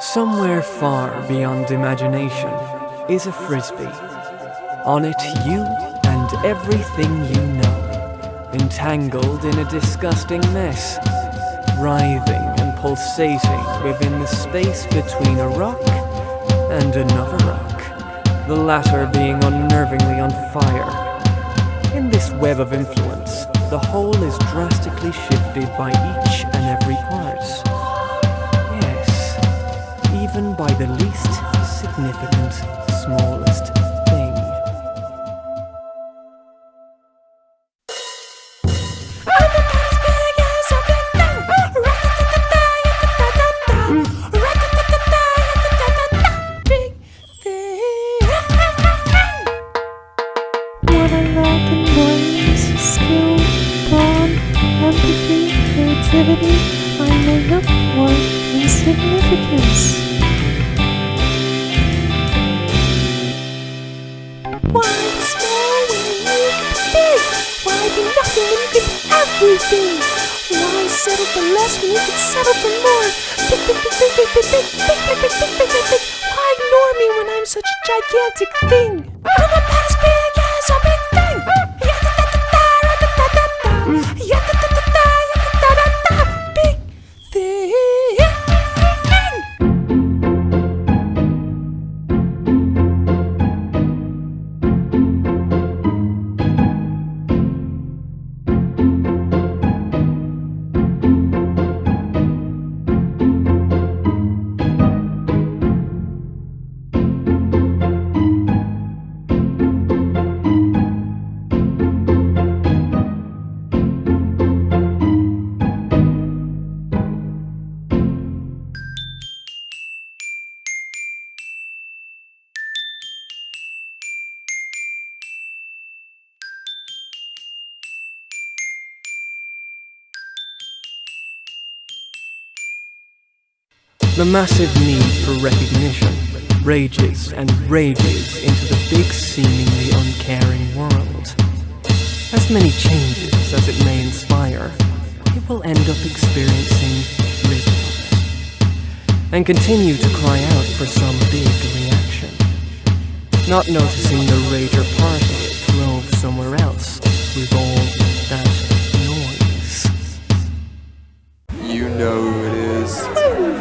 Somewhere far beyond imagination is a frisbee. On it you and everything you know, entangled in a disgusting mess, writhing and pulsating within the space between a rock and another rock, the latter being unnervingly on fire. In this web of influence, the whole is drastically shifted by each and every part. Yes, even by the least significant, smallest thing. What I lack in brains, skill, brawn, empathy, creativity, I make up for in significance. Why small when you can be big? Why be nothing when you can be everything? Why settle for less when you can settle for more? Big, big, big, big, big, big, big, big, big, big, big, big, big, big. Why ignore me when I'm such a gigantic thing? I'm about as big as a big thing. Big thing. The massive need for recognition rages and rages into the big, seemingly uncaring world. As many changes as it may inspire, it will end up experiencing little of it, and continue to cry out for some big reaction, not noticing the rager party it drove somewhere else with all that noise. You know who it is.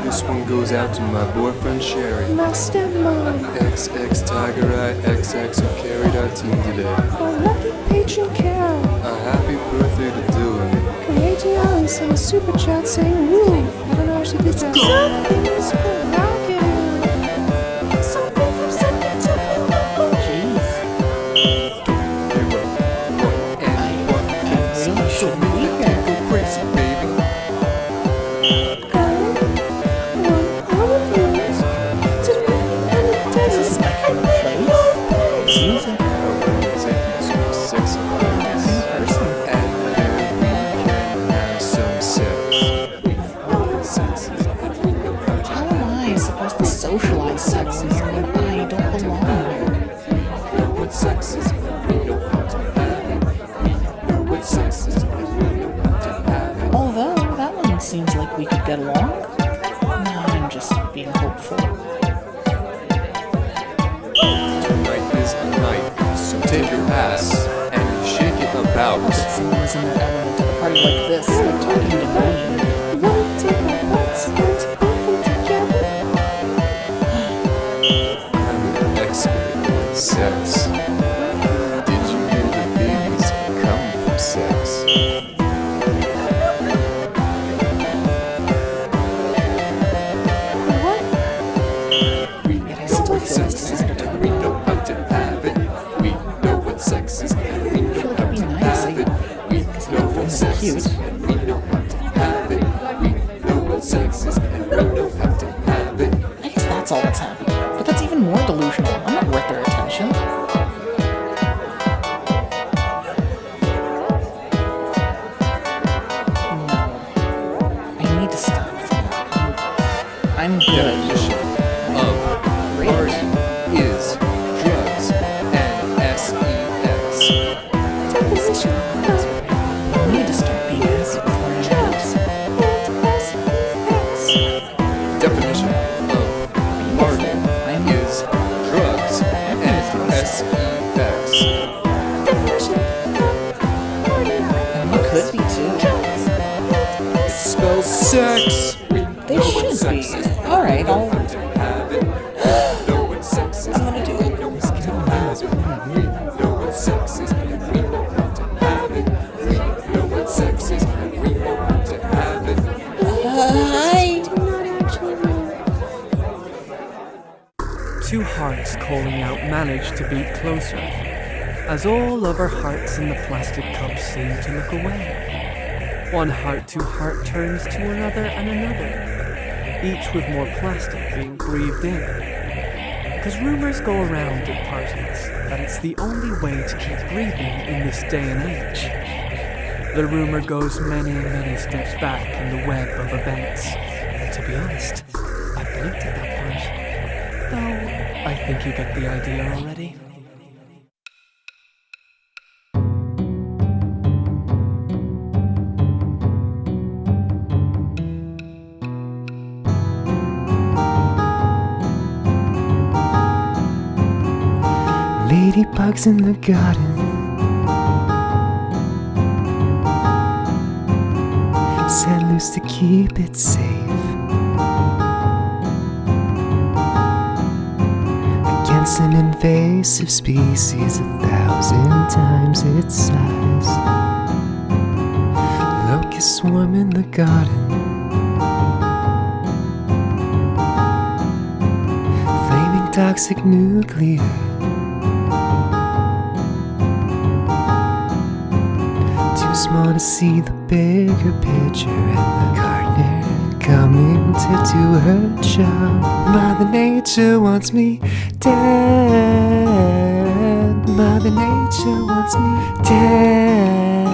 This one goes out to my boyfriend Sherry. My stepmom. XX Tiger Eye XX who carried our team today. My lucky patron Carol. A happy birthday to Dylan. Creating Ellen sent a super chat saying, woo! I don't know how she did that. Something is provocative. Something from something to Jeez. And what can social media go crazy, baby? Socialize sex is when I don't belong here. What sex is? We know how to have it. What sex is? We know how to have it. Although, that one seems like we could get along. No, I'm just being hopeful. Tonight is a night, so take your ass and shake it about. But someone was in their element at a party like this, they're talking to me. Wanna take our butts and put them together? Sex. Did you hear the babies come from sex? What? We know what sex is, and we know how to have it. We know what sex is, and we know how to have it. We know what sex is, and we know how to have it. We know what sex is, and we know how to have it. I guess that's all that's happening. But that's even more delusional. I'm not worth their attention. I need to stop. I'm good. Definition of party is drugs and sex. Definition of I need to start being ass before I drugs and sex. Definition of could be too. It spells sex. They should be. Alright, I'll... I'm gonna do it. Hi. Two hearts calling out manage to beat closer, as all other hearts in the plastic cup seem to look away. One heart-to-heart turns to another and another, each with more plastic being breathed in. Because rumors go around at parties that it's the only way to keep breathing in this day and age. The rumor goes many, many steps back in the web of events. And to be honest, I blinked at that part. Though, I think you get the idea already. Ladybugs in the garden, set loose to keep it safe against an invasive species 1,000 times its size. Locusts swarm in the garden, flaming toxic nuclear. Small to see the bigger picture, and the gardener coming to do her job. Mother Nature wants me dead. Mother Nature wants me dead.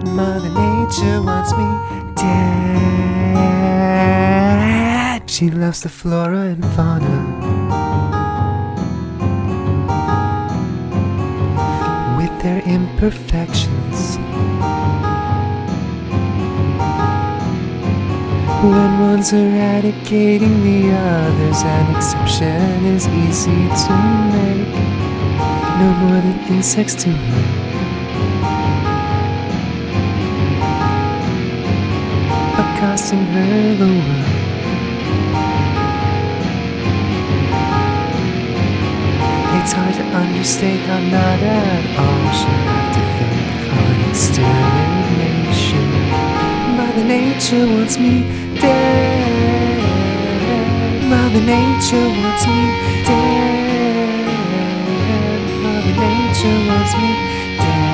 Mother Nature wants me dead. She loves the flora and fauna with their imperfections. When one's eradicating the others, an exception is easy to make. No more than insects to hurt. Accosting her the world. It's hard to understate how not at all should have to think on extermination. Mother Nature wants me dead. Mother Nature wants me dead. Mother Nature wants me dead.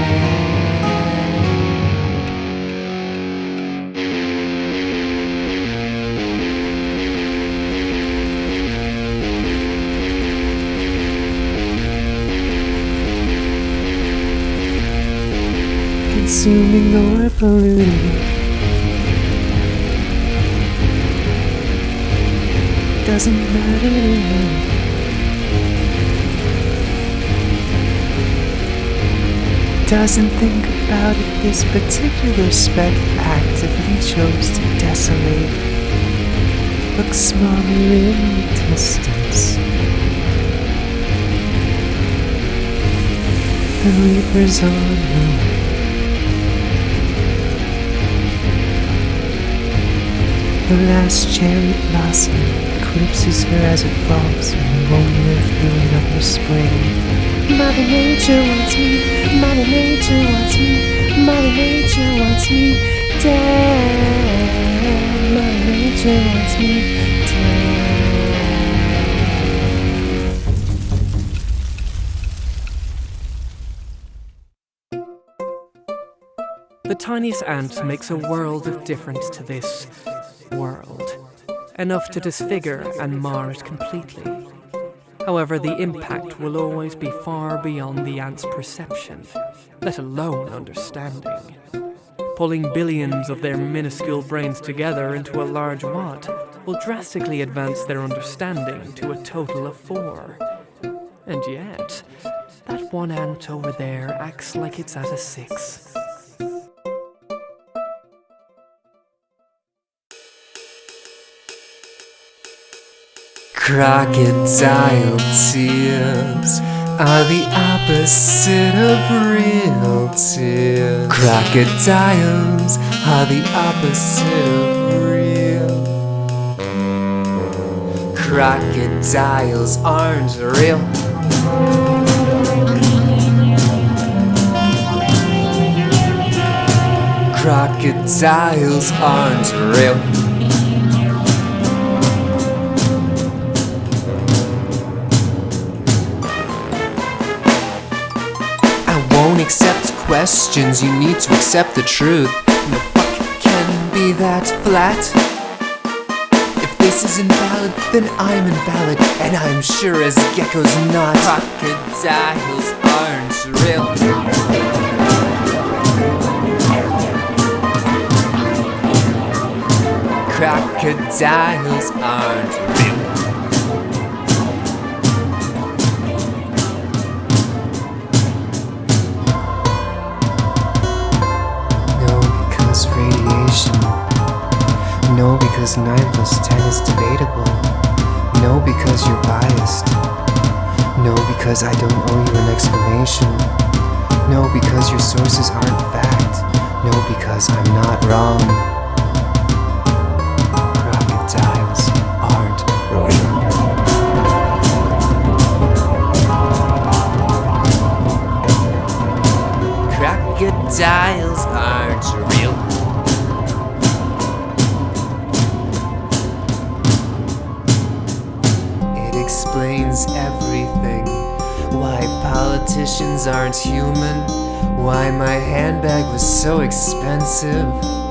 Consuming or polluting doesn't matter. Doesn't think about if this particular speck actively chose to desolate. Looks smaller in the distance. The reaper's on her way. The last cherry blossom eclipses her as it falls, and we won't live through another spring. Mother Nature wants me, Mother Nature wants me, Mother Nature wants me dead. Mother Nature wants me dead. The tiniest ant makes a world of difference to this world, enough to disfigure and mar it completely. However, the impact will always be far beyond the ant's perception, let alone understanding. Pulling billions of their minuscule brains together into a large wad will drastically advance their understanding to a total of 4. And yet, that one ant over there acts like it's at a 6. Crocodile tears are the opposite of real tears. Crocodiles are the opposite of real. Crocodiles aren't real. Crocodiles aren't real. I won't accept questions, you need to accept the truth. No fuck can be that flat. If this is invalid, then I'm invalid, and I'm sure as gecko's not. Crocodiles aren't real. Crocodiles aren't real. No, because radiation. No, because 9 plus 10 is debatable. No, because you're biased. No, because I don't owe you an explanation. No, because your sources aren't fact. No, because I'm not wrong. Crocodiles aren't real. Crocodiles aren't real. It explains everything. Why politicians aren't human. Why my handbag was so expensive.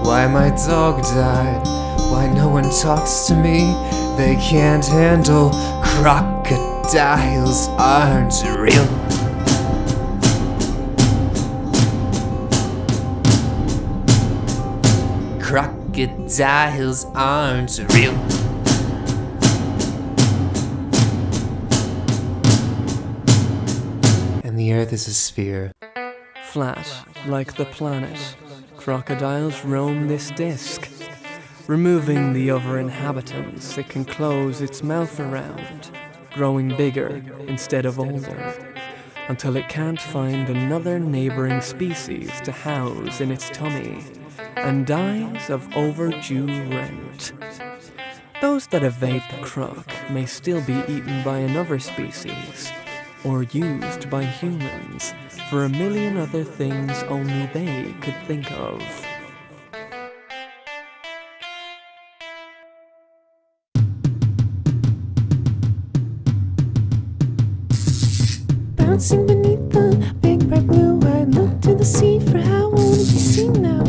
Why my dog died. Why no one talks to me. They can't handle. Crocodiles aren't real. Crocodiles aren't real. And the earth is a sphere. Flat, like the planet, crocodiles roam this disk. Removing the other inhabitants, it can close its mouth around, growing bigger instead of older, until it can't find another neighboring species to house in its tummy, and dies of overdue rent. Those that evade the croc may still be eaten by another species, or used by humans for a million other things only they could think of. Bouncing beneath the big bright blue, I looked to the sea for how I wanted to be seen now.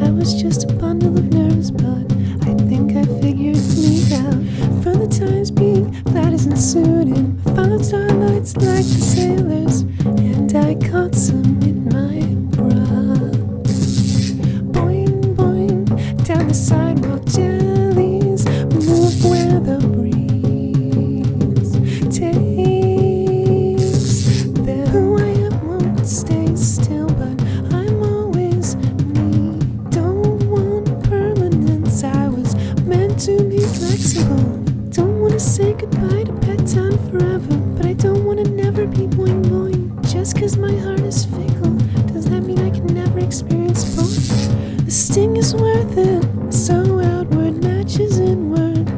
I was just a bundle of nerves, but I think I figured me out. For the times being, that isn't suited. I followed starlights like the sailors, and I caught some in my bra. Boing, boing, down the sidewalk, jellies move where the breeze takes them. Who I am won't stay still, but I'm always me. Don't want permanence, I was meant to be flexible. Don't wanna say goodbye to pet town forever, but I don't wanna never be boing boing. Just cause my heart is fickle, does that mean I can never experience both? The sting is worth it, so outward matches inward.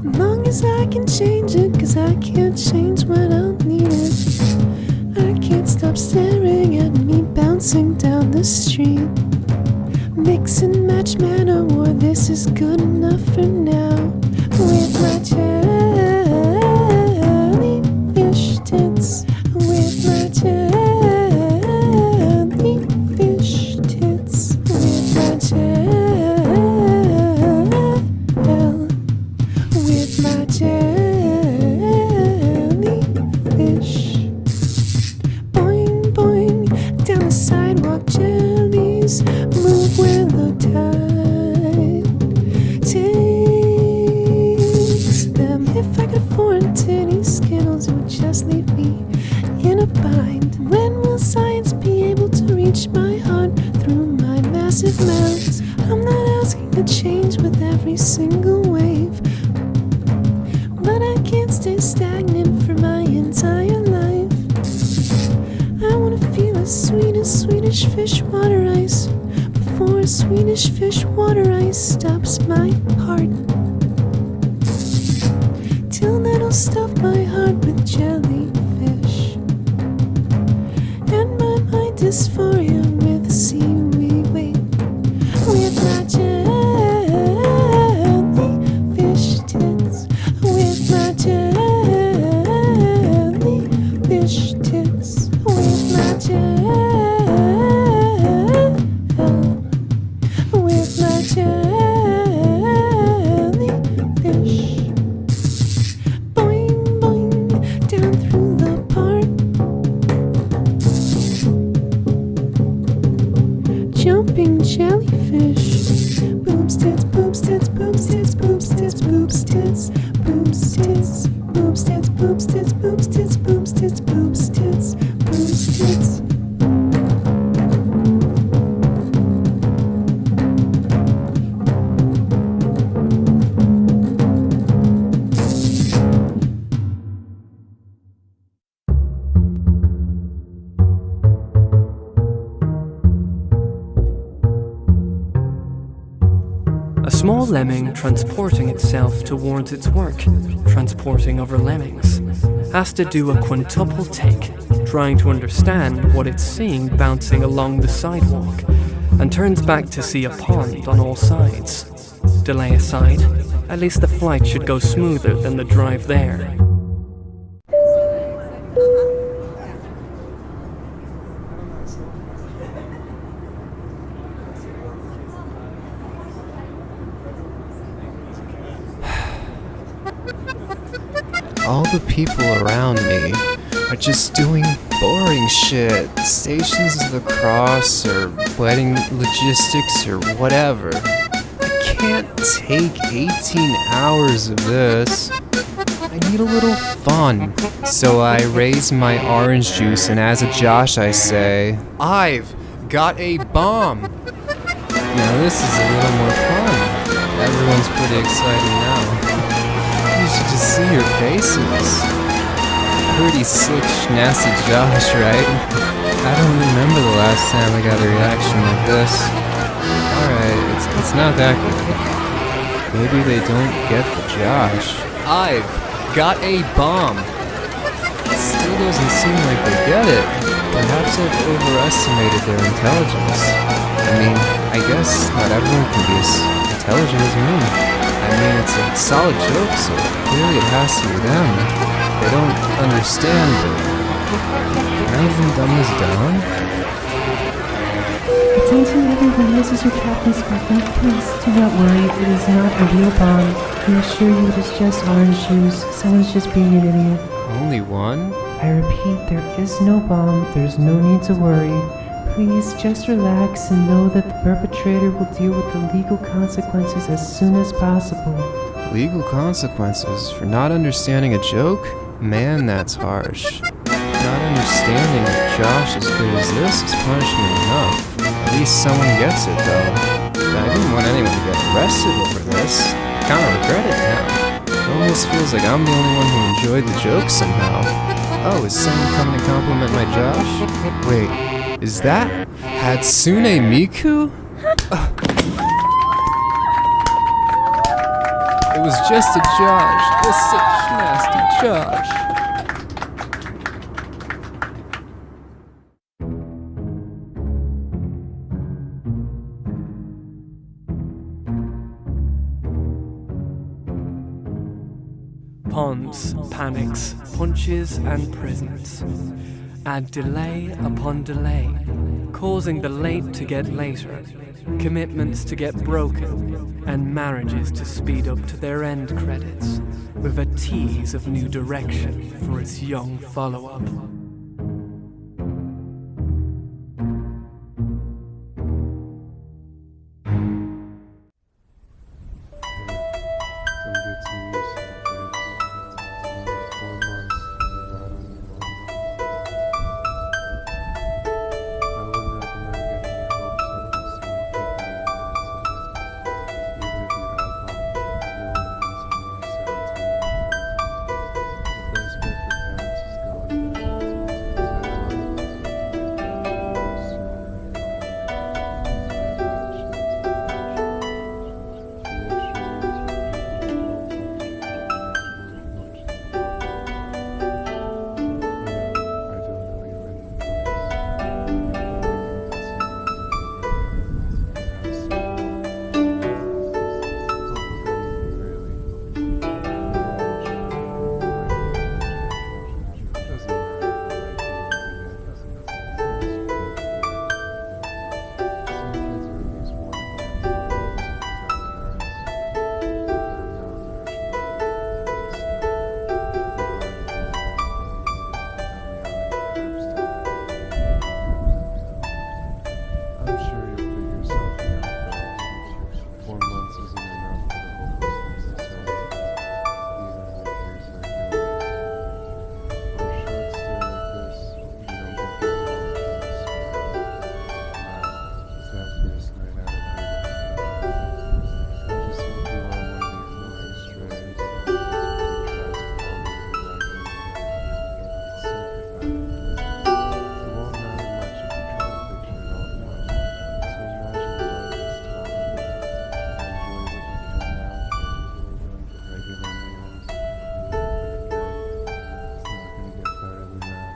As long as I can change it, cause I can't change when I'll need it. I can't stop staring at me bouncing down the street. Mix and match Manowar, this is good enough for now. With my jellyfish tits, with my jellyfish tits, with my with my jellyfish. Boing, boing, down the sidewalk, jellies move where the tide takes them. If I could afford titty Skittles, it would just leave me in a bind. When will science be able to reach my heart through my massive mouth? I'm not asking to change with every single wave, but I can't stay stagnant for my entire life. I wanna feel as sweet Swedish fish water ice. Before Swedish fish water ice stops my heart. Till then I'll stuff my heart with jellyfish. And my mind dysphoria with seaweed. With my jellyfish tits. With my jellyfish tits. With my with my jellyfish. Boing, boing, down through the park. Jumping jellyfish. Boobs tits, boobs tits, boobs tits, boobs tits, boobs tits, boobs tits, boobs tits, boobs tits, boobs tits, boobs tits, boobs tits, boobs tits. A small lemming transporting itself towards its work, transporting other lemmings, has to do a quintuple take, trying to understand what it's seeing bouncing along the sidewalk, and turns back to see a pond on all sides. Delay aside, at least the flight should go smoother than the drive there. All the people around me are just doing boring shit. Stations of the Cross or wedding logistics or whatever. I can't take 18 hours of this. I need a little fun. So I raise my orange juice and as a Josh I say, I've got a bomb. Now this is a little more fun. Everyone's pretty excited now. You should just see your faces. Pretty sick, nasty Josh, right? I don't remember the last time I got a reaction like this. Alright, it's not that good. Maybe they don't get the Josh. I've got a bomb! It still doesn't seem like they get it. Perhaps I've overestimated their intelligence. I mean, I guess not everyone can be as intelligent as me. I mean, it's a solid joke, so clearly it has to be them. They don't understand, but can I even dumb this down? Attention everyone, this is your captain speaking. Please do not worry, it is not a real bomb. We assure you it is just orange juice. Someone's just being an idiot. Only one? I repeat, there is no bomb. There's no need to worry. Please just relax and know that the perpetrator will deal with the legal consequences as soon as possible. Legal consequences for not understanding a joke? Man, that's harsh. Not understanding a Josh as good as this is punishment enough. At least someone gets it, though. I didn't want anyone to get arrested over this. I kinda regret it now. It almost feels like I'm the only one who enjoyed the joke somehow. Oh, is someone coming to compliment my Josh? Wait. Is that Hatsune Miku? It was just a Josh, a sick, nasty Josh. Ponds, panics, punches, and prisons. Add delay upon delay, causing the late to get later, commitments to get broken, and marriages to speed up to their end credits, with a tease of new direction for its young follow-up. I'm sure you'll figure something out, though. 4 months isn't enough for the hopelessness to settle, even in a case like yours. For a short stay like this, you don't get the long chance. Is that first night out of here? I just hope you all were the annoying strays. It's so pathetic. It won't matter much if you try to picture it all now. So imagine the darkest time. Enjoy what you can now, kid. Regular meals. Again, it's not gonna get better than that.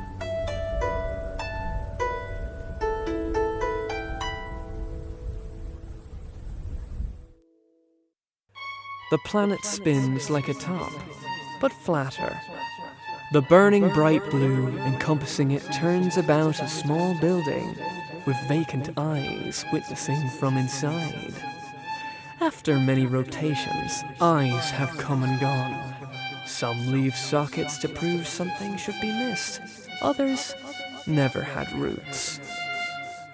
The planet spins like a top, but flatter. The burning bright blue encompassing it turns about a small building with vacant eyes witnessing from inside. After many rotations, eyes have come and gone. Some leave sockets to prove something should be missed. Others never had roots.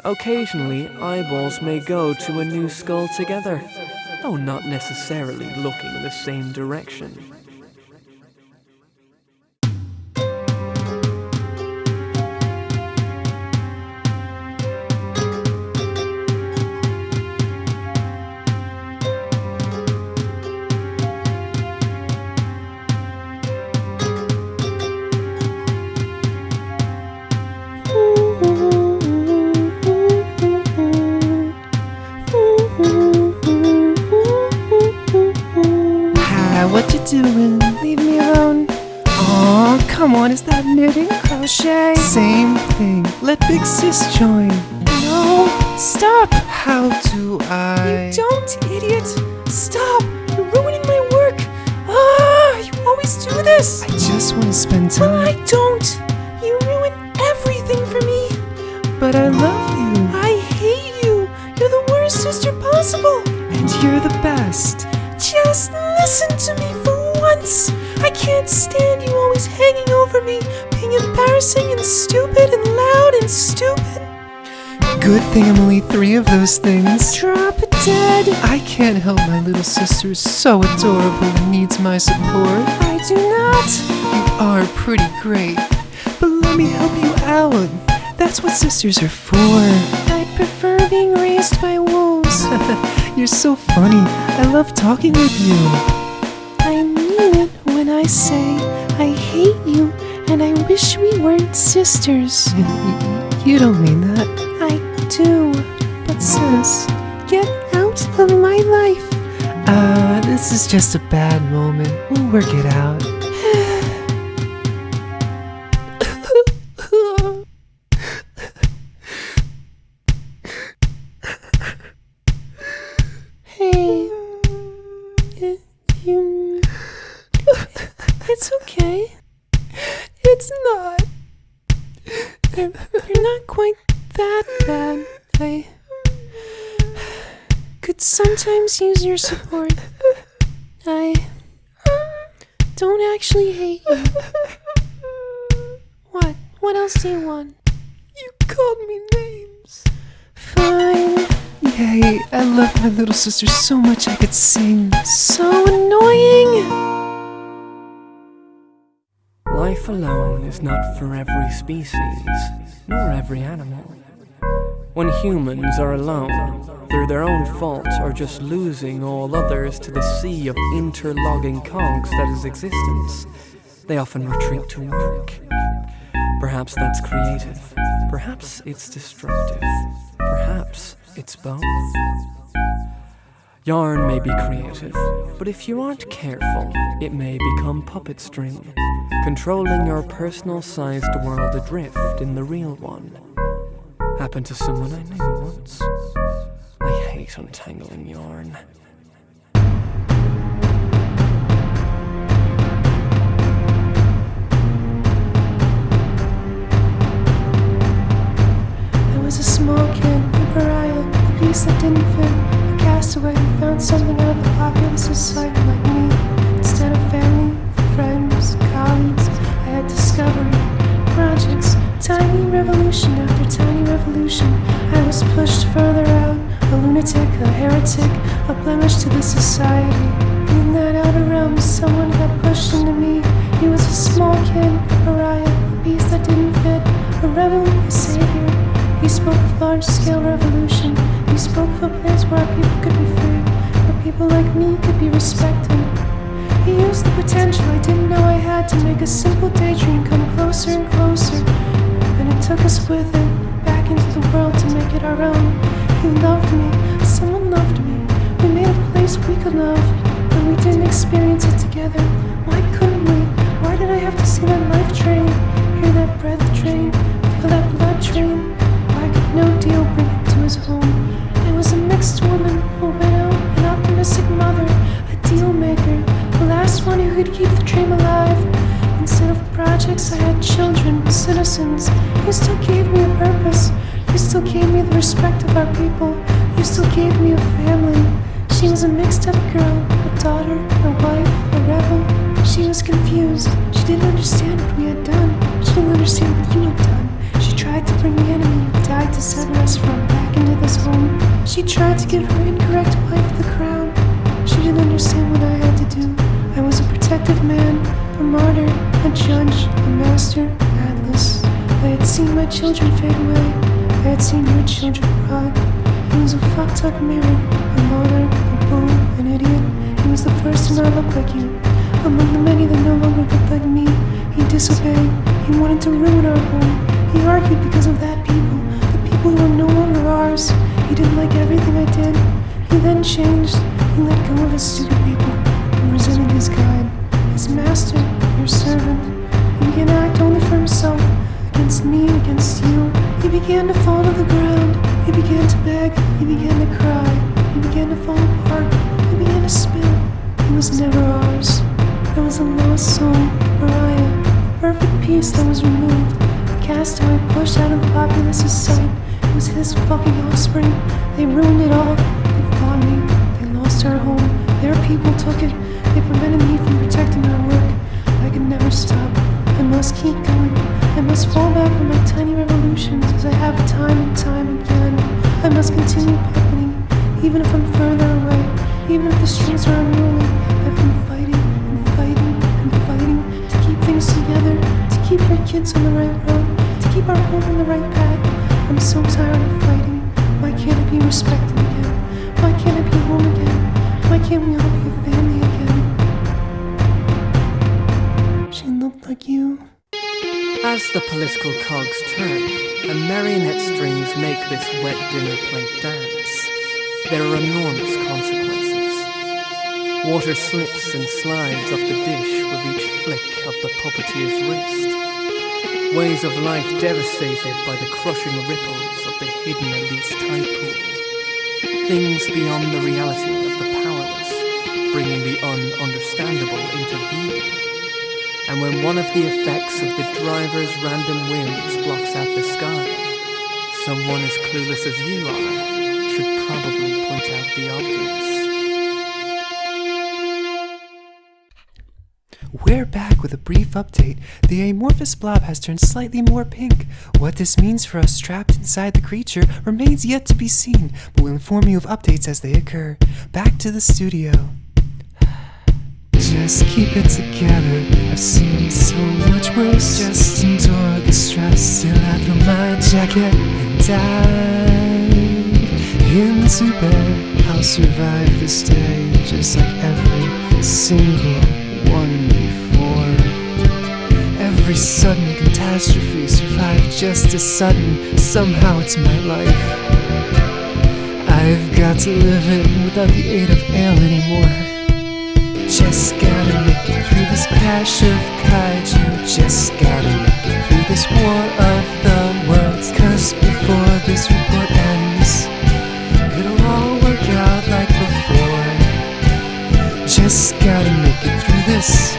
Occasionally, eyeballs may go to a new skull together, though not necessarily looking the same direction. What you doing? Leave me alone. Aw, come on, is that knitting? Crochet? Same thing. Let Big Sis join. No, stop. How do I? You don't, idiot. Stop. You're ruining my work. You always do this. I just want to spend time. Well, I don't. You ruin everything for me. But I love you. I hate you. You're the worst sister possible. And you're the best. Just listen to me for once. I can't stand you always hanging over me, being embarrassing and stupid and loud and stupid. Good thing I'm only 3 of those things. Drop dead. I can't help my little sister, so adorable and needs my support. I do not. You are pretty great, but let me help you out. That's what sisters are for. I'd prefer being raised by wolves. You're so funny. I love talking with you. I mean it when I say I hate you and I wish we weren't sisters. You don't mean that. I do. But sis, get out of my life. This is just a bad moment. We'll work it out. It's okay. It's not. You're not quite that bad. I could sometimes use your support. I don't actually hate you. What? What else do you want? You called me names. Fine. Yay, I love my little sister so much I could sing. So annoying! Life alone is not for every species, nor every animal. When humans are alone, through their own fault or just losing all others to the sea of interlogging cogs that is existence, they often retreat to work. Perhaps that's creative, perhaps it's destructive, perhaps it's both. Yarn may be creative, but if you aren't careful, it may become puppet string, controlling your personal-sized world adrift in the real one. Happened to someone I knew once. I hate untangling yarn. I was a small kid, a pariah, a piece that didn't fit, a castaway who found something out of the populace society like me. Instead of family, friends, colleagues, I had discovery, projects, tiny revolution after tiny revolution. I was pushed further out, a lunatic, a heretic, a blemish to the society. In that outer realm, someone got pushed into me. He was a small kid, a pariah, a beast that didn't fit, a rebel, a savior. He spoke of large-scale revolution. He spoke of a place where our people could be free, where people like me could be respected. He used the potential I didn't know I had to make a simple daydream come closer and closer. And it took us with it, back into the world to make it our own. He loved me, someone loved me. We made a place we could love, but we didn't experience it together. Why couldn't we? Why did I have to see that life train, hear that breath train, feel that blood train? Why could no deal bring it to his home? I was a mixed woman, a widow, an optimistic mother, a deal maker, the last one who could keep the dream alive. Instead of projects, I had children, citizens. You still gave me a purpose. You still gave me the respect of our people. You still gave me a family. She was a mixed-up girl, a daughter, a wife, a rebel. She was confused. She didn't understand what we had done. She didn't understand what you had done. She tried to bring the enemy who died to sever us from back into this home. She tried to give her incorrect wife the crown. She didn't understand what I had to do. I was a protective man, a martyr, a judge, a master, Atlas. I had seen my children fade away. I had seen your children rot. He was a fucked up mirror, a monarch, a bull, an idiot. He was the first to not look like you. Among the many that no longer looked like me, he disobeyed. He wanted to ruin our home. He argued because of that people, the people who were no longer ours. He didn't like everything I did. He then changed. He let go of his stupid people and resented his guide, his master, your servant. He began to act only for himself, against me, against you. He began to fall to the ground. He began to beg. He began to cry. He began to fall apart. He began to spill. He was never ours. I was a lost soul, a pariah, a perfect piece that was removed, a castaway pushed out of the populace's sight. It was his fucking offspring. They ruined it all. They fought me. They lost our home. Their people took it. They prevented me from protecting our work. I could never stop. I must keep going. I must fall back on my tiny revolutions as I have time and time again. I must continue puppeting, even if I'm further away, even if the strings are unruly. I've been fighting and fighting and fighting to keep things together, to keep your kids on the right road, to keep our home on the right path. I'm so tired of fighting. Why can't I be respected again? Why can't I be home again? Why can't we all be a family again? She looked like you. As the political cogs turn and marionette strings make this wet dinner plate dance, there are enormous consequences. Water slips and slides off the dish with each flick of the puppeteer's wrist. Ways of life devastated by the crushing ripples of the hidden elite's tide pool. Things beyond the reality of the powerless, bringing the ununderstandable into view. And when one of the effects of the driver's random whims blocks out the sky, someone as clueless as you are should probably point out the obvious. We're back with a brief update. The amorphous blob has turned slightly more pink. What this means for us trapped inside the creature remains yet to be seen, but we'll inform you of updates as they occur. Back to the studio. Just keep it together. I've seen so much worse. Just endure the stress. Still I throw my jacket and dive into bed. I'll survive this day just like every single one before. Every sudden catastrophe survived just as sudden. Somehow it's my life. I've got to live it without the aid of ale anymore. Just gotta make it through this crash of kaiju. Just gotta make it through this war of the worlds. 'Cause before this report ends, it'll all work out like before. Just gotta make it through this.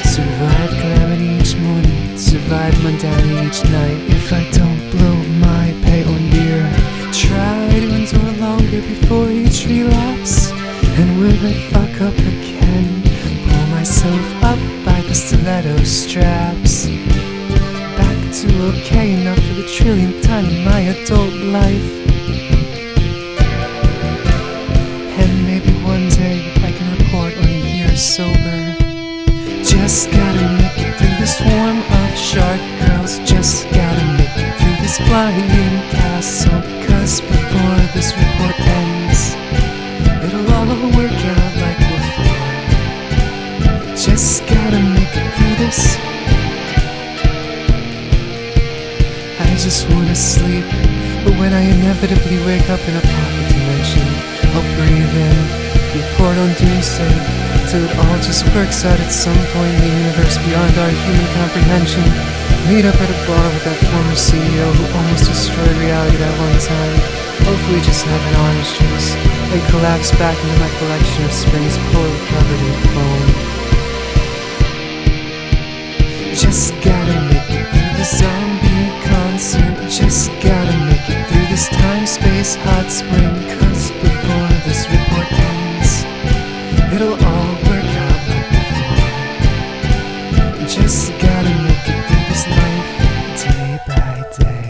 Survive calamity each morning, survive mundanity each night. If I don't blow my pay on beer, try to endure longer before each relapse. And when I fuck up again, pull myself up by the stiletto straps. Back to okay enough for the trillionth time in my adult life. Just gotta make it through the swarm of shark girls. Just gotta make it through this flying castle. 'Cause before this report ends, it'll all work out like before. Just gotta make it through this. I just wanna sleep, but when I inevitably wake up in a pocket dimension, I'll breathe in, report on doomsday, till it all just works out at some point in the universe beyond our human comprehension. Meet up at a bar with that former CEO who almost destroyed reality that one time. Hopefully just have an orange juice, and collapse back into my collection of springs poorly covered in foam. Just gotta make it through the zombie concert. Just gotta make it through this time-space hot spring. 'Cause before this report ends, it'll all work out like before. Just gotta make it through this life, day by day.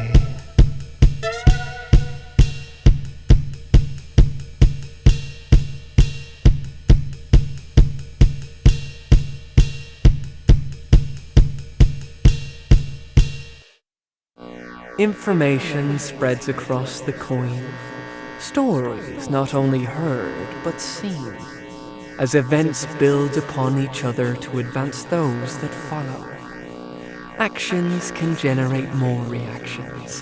Information spreads across the coin. Stories not only heard, but seen, as events build upon each other to advance those that follow. Actions can generate more reactions,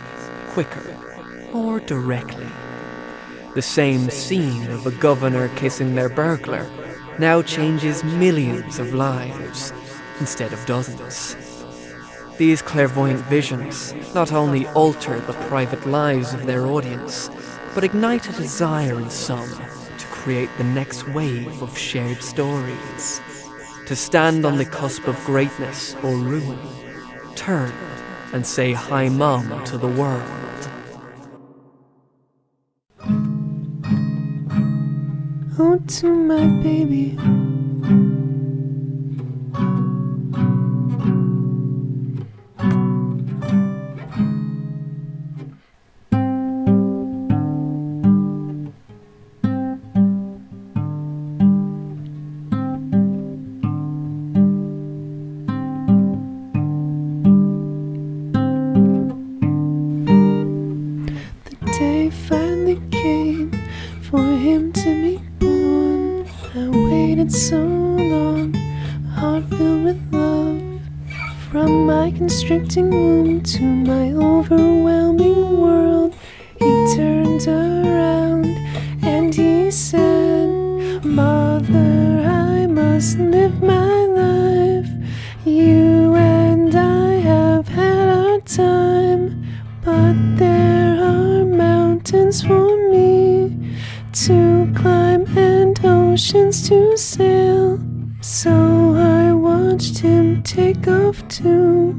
quicker, more directly. The same scene of a governor kissing their burglar now changes millions of lives instead of dozens. These clairvoyant visions not only alter the private lives of their audience, but ignite a desire in some to create the next wave of shared stories. To stand on the cusp of greatness or ruin, turn and say hi mum to the world. Oh, to my baby. Day finally came for him to be born. I waited so long, heart filled with love. From my constricting womb to my overwhelming world, he turned around and he said, Mother, I must live my life. You and I have had our time, but there are mountains for me to climb and oceans to sail. So I watched him take off to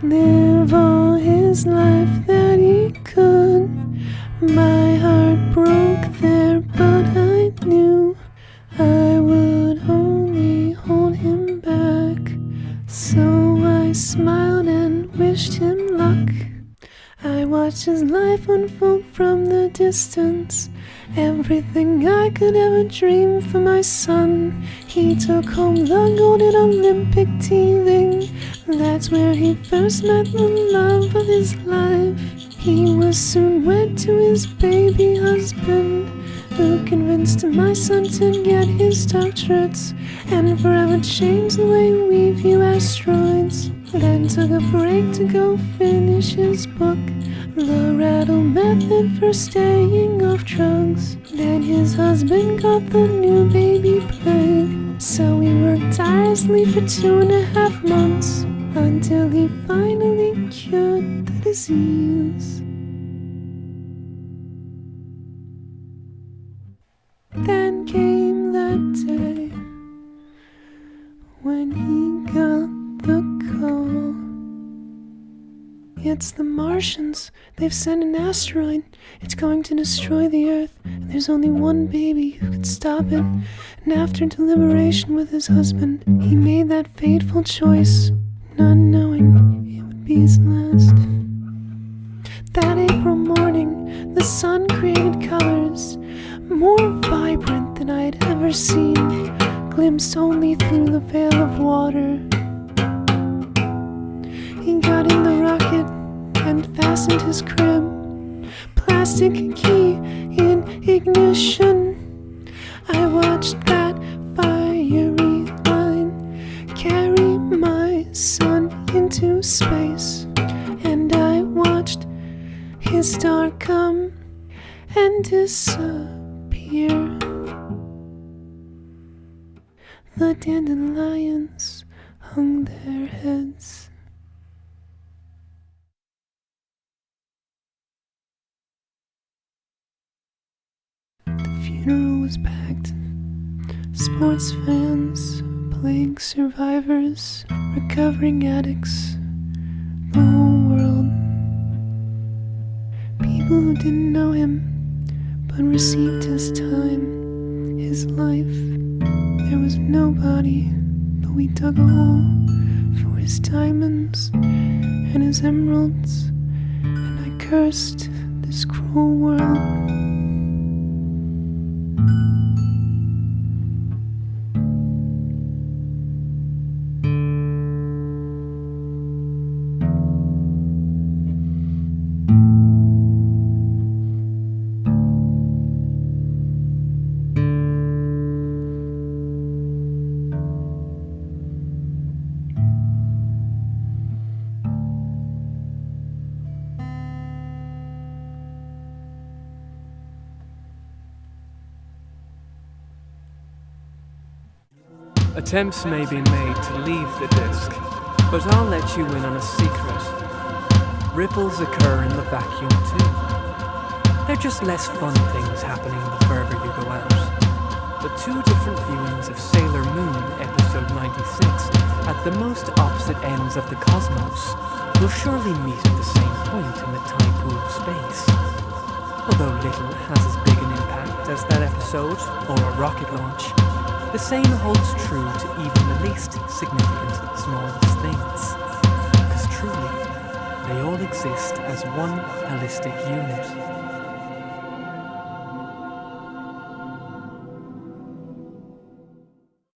live all his life that he could. My heart broke there, but I knew I would only hold him back. So I smiled and wished him luck. I watched his life unfold from the distance. Everything I could ever dream for my son. He took home the golden Olympic teething. That's where he first met the love of his life. He was soon wed to his baby husband, who convinced my son to get his doctorates and forever changed the way we view asteroids. Then took a break to go finish his book, The Rattle Method for Staying Off Drugs. Then his husband got the new baby plague, so he worked tirelessly for 2.5 months until he finally cured the disease. Then came that day when he got the call. It's the Martians. They've sent an asteroid. It's going to destroy the Earth, and there's only one baby who could stop it. And after deliberation with his husband, he made that fateful choice, not knowing it would be his last. That April morning, the sun created colors more vibrant than I had ever seen, glimpsed only through the veil of water. fastened his crib. Plastic key in ignition. I watched that fiery line carry my son into space, and I watched his star come and disappear. The dandelions hung their heads. The funeral was packed. Sports fans, plague survivors, recovering addicts, the whole world. People who didn't know him, but received his time, his life. There was nobody, but we dug a hole for his diamonds and his emeralds, and I cursed this cruel world. Attempts may be made to leave the disc, but I'll let you in on a secret. Ripples occur in the vacuum too. They're just less fun things happening the further you go out. The two different viewings of Sailor Moon, episode 96, at the most opposite ends of the cosmos, will surely meet at the same point in the Taipu of space. Although little has as big an impact as that episode, or a rocket launch, the same holds true to even the least significant, smallest things. Because truly, they all exist as one holistic unit.